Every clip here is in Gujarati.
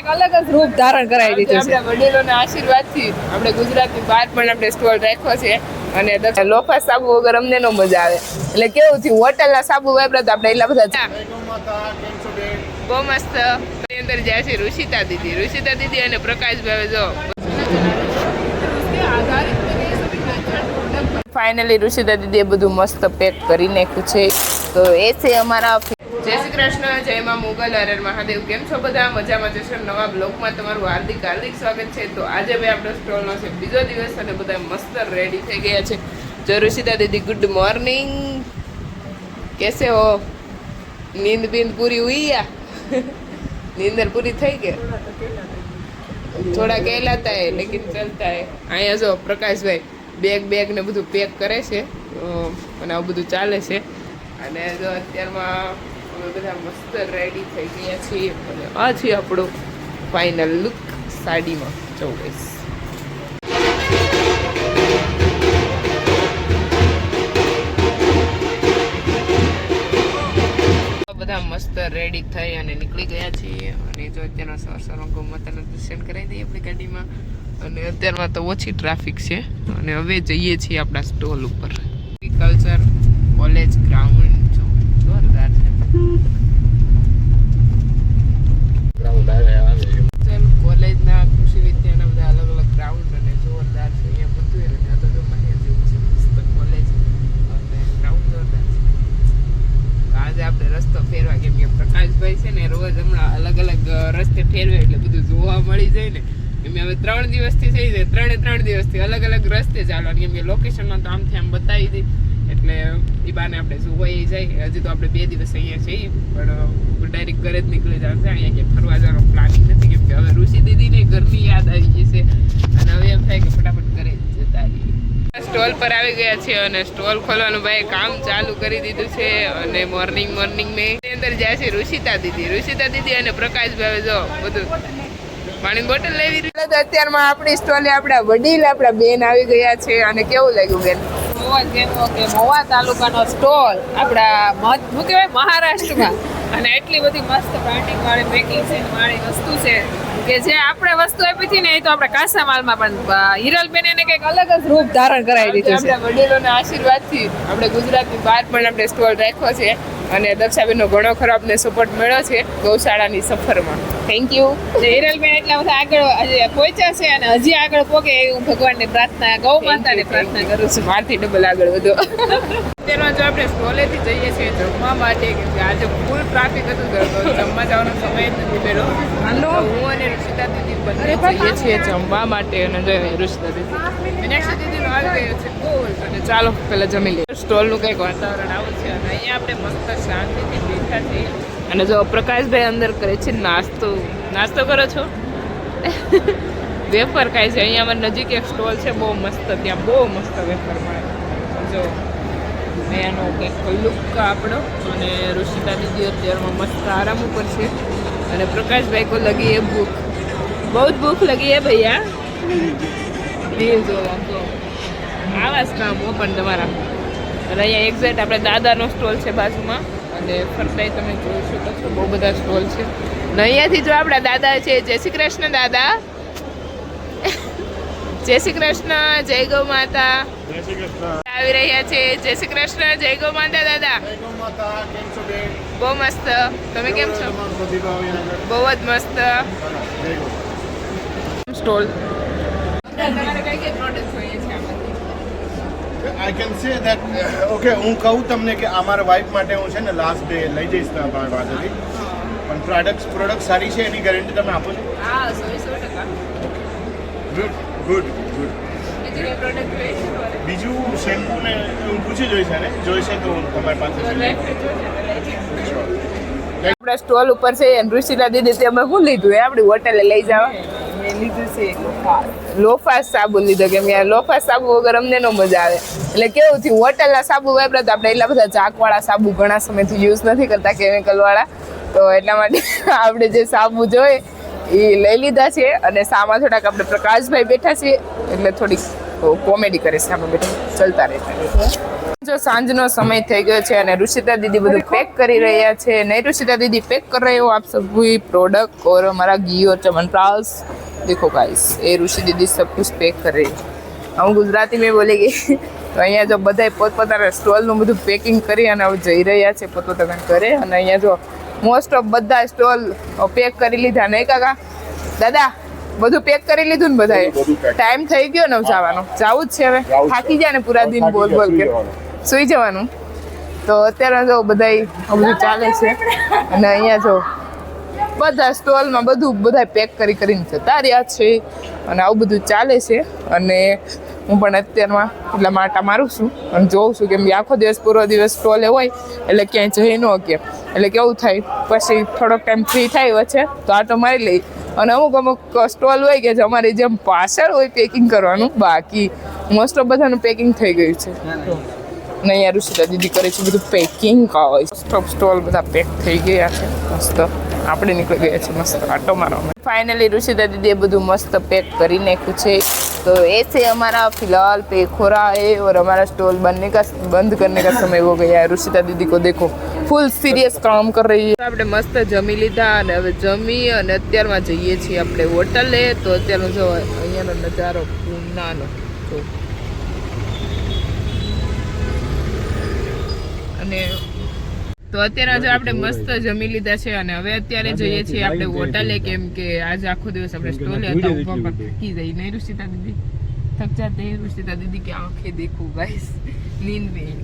કંઈક અલગ જ રૂપ ધારણ કરાવી દીધું છે. આપણા વડીલોના આશીર્વાદથી આપણે ગુજરાતની બહાર પણ આપણે સ્ટોલ રાખ્યો છે અને લોફા સાબુ વગર અમને નો મજા આવે. એટલે કેવું થયું, હોટલના સાબુ વાપરતા આપણે એટલા બધા બહુ મસ્ત. અંદર જાય છે ઋષિતા દીદી અને પ્રકાશભાઈ. જો ફાઇનલી ઋષિતા દીદીએ બધું મસ્ત પેક કરી નાખ્યું છે. તો એ છે અમારા. જય શ્રી કૃષ્ણ, જય માં મુગલ, હર મહાદેવ. કેમ છો બધા? મજામાં જશો? નવા બ્લોગમાં તમારું હાર્દિક સ્વાગત છે. તો આજે ભાઈ આપણો સ્ટોલનો છે બીજો દિવસ અને બધા મસ્ત રેડી થઈ ગયા છે. જો ઋષિતા દીદી ગુડ મોર્નિંગ, कैसे हो? नींद बींद पूरी हुई या नींदर पूरी થઈ ગઈ? થોડા કહેલાતા હે લેકિન ચલતા હે. અહીંયા જો પ્રકાશભાઈ બેગ ને બધું પેક કરે છે અને આવું બધું ચાલે છે. અને જો અત્યારમાં અમે બધા મસ્ત રેડી થઈ ગયા છીએ અને આ છે આપણો ફાઇનલ લુક સાડીમાં. ચોવીસ બધા મસ્ત રેડી થઈ અને નીકળી ગયા છીએ. અને જો અત્યારના સવારમાં ગૌમાતાના દર્શન કરાવી દઈએ આપણી ગાડીમાં. અને અત્યારમાં તો ઓછી ટ્રાફિક છે અને હવે જઈએ છીએ આપણા સ્ટોલ ઉપર. એગ્રીકલ્ચર કોલેજ ગ્રાઉન્ડ જોરદાર છે. કોલેજના કૃષિ વિદ્યાના બધા અલગ અલગ ગ્રાઉન્ડ અને જોરદાર છે. અહીંયા બધું ત્યાં તો માહિતી જેવું છે મસ્ત કોલેજ અને ગ્રાઉન્ડ જોરદાર છે. આજે આપણે રસ્તો ફેરવા, કેમ કે પ્રકાશભાઈ છે ને રોજ હમણાં અલગ અલગ રસ્તે ફેરવે એટલે બધું જોવા મળી જાય ને. એમ હવે 3 દિવસથી થઈ જાય, 3 દિવસથી અલગ અલગ રસ્તે ચાલવાનું, કેમ કે લોકેશનમાં તો આમથી આમ બતાવી દઈ એટલે એ બાને આપણે જોવાઈ જાય. હજી તો આપણે 2 દિવસ અહીંયા છીએ પણ ડાયરેક્ટ ઘરે જ નીકળી જવાનું છે. અહીંયા ક્યાંય ફરવા જવાનો પ્લાનિંગ નથી, કેમ કે હવે ઋષિ દીદીને ઘરની યાદ આવી ગઈ છે અને હવે એમ થાય કે ફટાફટ ઘરે જતા રહીએ. સ્ટોલ પર આવી ગયા છે અને સ્ટોલ ખોલવાનું ભાઈ કામ ચાલુ કરી દીધું છે. અને મોર્નિંગ મેં અંદર જાય છે ઋષિતા દીદી અને પ્રકાશભાઈ. જો બધું પાણીની બોટલ લેવી તો અત્યારમાં આપણી સ્ટોલે આપણા વડીલ આપણા બેન આવી ગયા છે. અને કેવું લાગ્યું બેન? મહુવા તાલુકાનો સ્ટોલ આપણા શું કહેવાય મહારાષ્ટ્રમાં, અને એટલી બધી મસ્ત બ્રાન્ડિંગ વાળી પેકિંગ વાળી વસ્તુ છે કે જે આપણે વસ્તુ આપી હતી ને એ તો આપણે કાચા માલમાં પણ હિરલબેન એને કંઈક અલગ જ રૂપ ધારણ કરાવી દીધું છે. આપણા વડીલોના આશીર્વાદથી આપણે ગુજરાતની બહાર પણ આપણે સ્ટોલ રાખ્યો છે અને દક્ષાબેનનો ઘણો ખરો આપણે સપોર્ટ મળ્યો છે ગૌશાળાની સફરમાં. Thank you. હિરલબેન એટલા બધા આગળ પહોંચ્યા છે અને હજી આગળ પહોંચે એ હું ભગવાનની પ્રાર્થના, ગૌ માતાની પ્રાર્થના કરું છું. મારથી ડબલ આગળ વધો. અત્યારમાં જો આપણે સ્ટોલેથી જઈએ છીએ જમવા માટે, કેમ કે આજે ફૂલ ટ્રાફિક હતું તો જમવા જવાનો સમય જ નથી મળ્યો. હું અને ઋષિતા દીદી બંને જઈએ છીએ જમવા માટે. અને જો ઋષિતા દીદી મીનાક્ષી દીદીનો આવી ગયો છે બોલ. અને ચાલો પહેલાં જમી લઈએ. સ્ટોલનું કંઈક વાતાવરણ આવું છે અને અહીંયા આપણે મસ્ત શાંતિથી બેઠા છીએ. અને જો પ્રકાશભાઈ અંદર કરે છે નાસ્તો કરો છો? વેફર ખાય છે. અહીંયા અમારી નજીક એક સ્ટોલ છે બહુ મસ્ત, ત્યાં બહુ મસ્ત વેફર મળે. જો એનો કંઈક લુક આપણો. અને ઋષિતા દીદી અત્યારમાં મસ્ત આરામ ઉપર છે. અને પ્રકાશભાઈ કો લગી એ ભૂખ, બહુ જ ભૂખ લગી હે ભૈયા. એ જો આવા જ કામ હો પણ તમારા. અને અહીંયા એક્ઝેક્ટ આપણે દાદાનો સ્ટોલ છે બાજુમાં. અને ફરતાય તમે જોઈ શકો છો બહુ બધા સ્ટોલ છે. અને અહીંયાથી જો આપણા દાદા છે, જય શ્રી કૃષ્ણ દાદા. જય શ્રી કૃષ્ણ, જય ગૌ માતા. આવી રહ્યા છે. જય શ્રી કૃષ્ણ, જય ગૌ માતા દાદા. બહુ મસ્ત. તમે કેમ છો? બહુ જ મસ્ત સ્ટોલ. તમારે કઈ કઈ પ્રોડક્ટ જોઈએ છે આમાંથી? I can say that okay, હું કહું તમને કે અમારા વાઇફ માટે હું છે ને લાસ્ટ ડે લઈ જઈશ તમારા પાસેથી. પણ પ્રોડક્ટ સારી છે એની ગેરંટી તમે આપો છો? હા, 100%. ગુડ. બીજું કઈ પ્રોડક્ટ જોઈએ છે તમારે? બીજું શેમ્પૂ ને હું પૂછી જોઈશ ને, જોઈશે તો તમારી પાસે. આપણા સ્ટોલ ઉપર છે ઋષિતા દીદી તે અમે શું લીધું એ આપણી હોટેલે લઈ જવા લીધું છે લોફાસ સાબુ લીધો, કેમ કે લોફાસ સાબુ વગર અમને નો મજા આવે. એટલે કેવું થયું, હોટલના સાબુ વાપરતા આપણે એટલા બધા ચાકવાળા સાબુ ઘણા સમયથી યુઝ નથી કરતા, કેમિકલ વાળા. તો એટલા માટે આપણે જે સાબુ જોઈએ એ લઈ લીધા છે. અને સામા થોડાક આપણે પ્રકાશભાઈ બેઠા છીએ એટલે થોડીક કોમેડી કરે છે આપણે બેઠા ચાલતા રહેતા. જો સાંજનો સમય થઈ ગયો છે અને ऋषिता दीदी બધું પેક કરી રહ્યા છે. नहीं ऋषिता दीदी पैक कर रहे हो आप सभी प्रोडक्ट और हमारा घी और च्यवनप्राश देखो गाइस ये ऋषि दीदी सब कुछ पैक कर रही है. હું ગુજરાતી में બોલેગી તો અહીંયા જો બધાય પોતપોતાના સ્ટોલનું બધું પેકિંગ કરી અને હવે જઈ રહ્યા છે પોતપોતાના ઘરે. અને અહીંયા જો મોસ્ટ ઓફ બધા સ્ટોલ પેક કરી લીધા નહીં કાકા દાદા બધું પેક કરી લીધું ને બધાએ. ટાઈમ થઈ ગયો ને જવાનો જવું જ છે હવે થાકી જાય ને પૂરા દિન બોલ બોલ કે સુઈ જવાનું. તો અત્યારે જો બધાય બધું ચાલે છે અને અહીંયા જો બધા સ્ટોલમાં બધા પેક કરીને જતા રહ્યા છે અને આવું બધું ચાલે છે. અને હું પણ અત્યારમાં એટલા માટા મારું છું અને જોઉં છું કેમ કે આખો દિવસ પૂરો દિવસ સ્ટોલે હોય એટલે ક્યાંય જઈ ન શકીએ. એટલે કેવું થાય પછી થોડોક ટાઈમ ફ્રી થાય વચ્ચે તો આટો મારી લઈ. અને અમુક સ્ટોલ હોય કે જે અમારી જેમ પાછળ હોય પેકિંગ કરવાનું બાકી મોસ્ટ ઓફ બધાનું પેકિંગ થઈ ગયું છે. અને અહીંયા ઋષિતા દીદી કરે છે બધું પેકિંગ સ્ટોલ બધા પેક થઈ ગયા છે મસ્ત. આપણે નીકળી ગયા છે મસ્ત આટો મારવા. फाइनली ऋषिता दीदी બધું મસ્ત પેક કરી નાખ્યું છે. तो ऐसे हमारा फिलहाल पैक हो रहा है और हमारा स्टॉल बंद करने का समय हो गया है. ऋषिता दीदी को देखो फुल सीरियस काम कर रही है. આપણે મસ્ત જમી લીધા અને હવે જમી અને અત્યારમાં જઈએ છીએ આપણે હોટલે. તો અત્યારનો જો અહીંયાનો નજારો પૂનાનો જો અને તો અત્યારે જો આપણે મસ્ત જમી લીધા છે અને હવે અત્યારે જઈએ છીએ આપણે હોટલે કેમ કે આજે આખો દિવસ આપણે સ્ટોલે હતા ઊભા પણ થાકી જઈ નહીં ऋषिता दीदी थक जाते हैं. ऋषिता दीदी की आंखें देखो गाइस नींद में.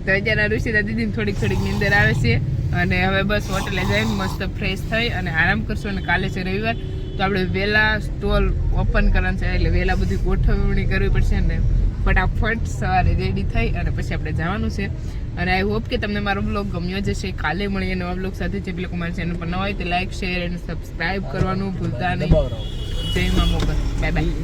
તો અત્યારે ऋषिता दीदी થોડીક નીંદર આવે છે અને હવે બસ હોટલે જઈને મસ્ત ફ્રેશ થઈ અને આરામ કરશું. અને કાલે છે રવિવાર તો આપણે વહેલા સ્ટોલ ઓપન કરવાનું છે એટલે વહેલા બધી ગોઠવણી કરવી પડશે ને ફટાફટ સવારે રેડી થઈ અને પછી આપણે જવાનું છે. અને આઈ હોપ કે તમને મારો બ્લોગ ગમ્યો જશે. કાલે મળીએ નવા બ્લોગ સાથે. જે લોકો મારી ચેનલ પર ન હોય તો લાઈક શેર અને સબસ્ક્રાઈબ કરવાનું ભૂલતા નહીં. જય મા મોગલ. Bye bye.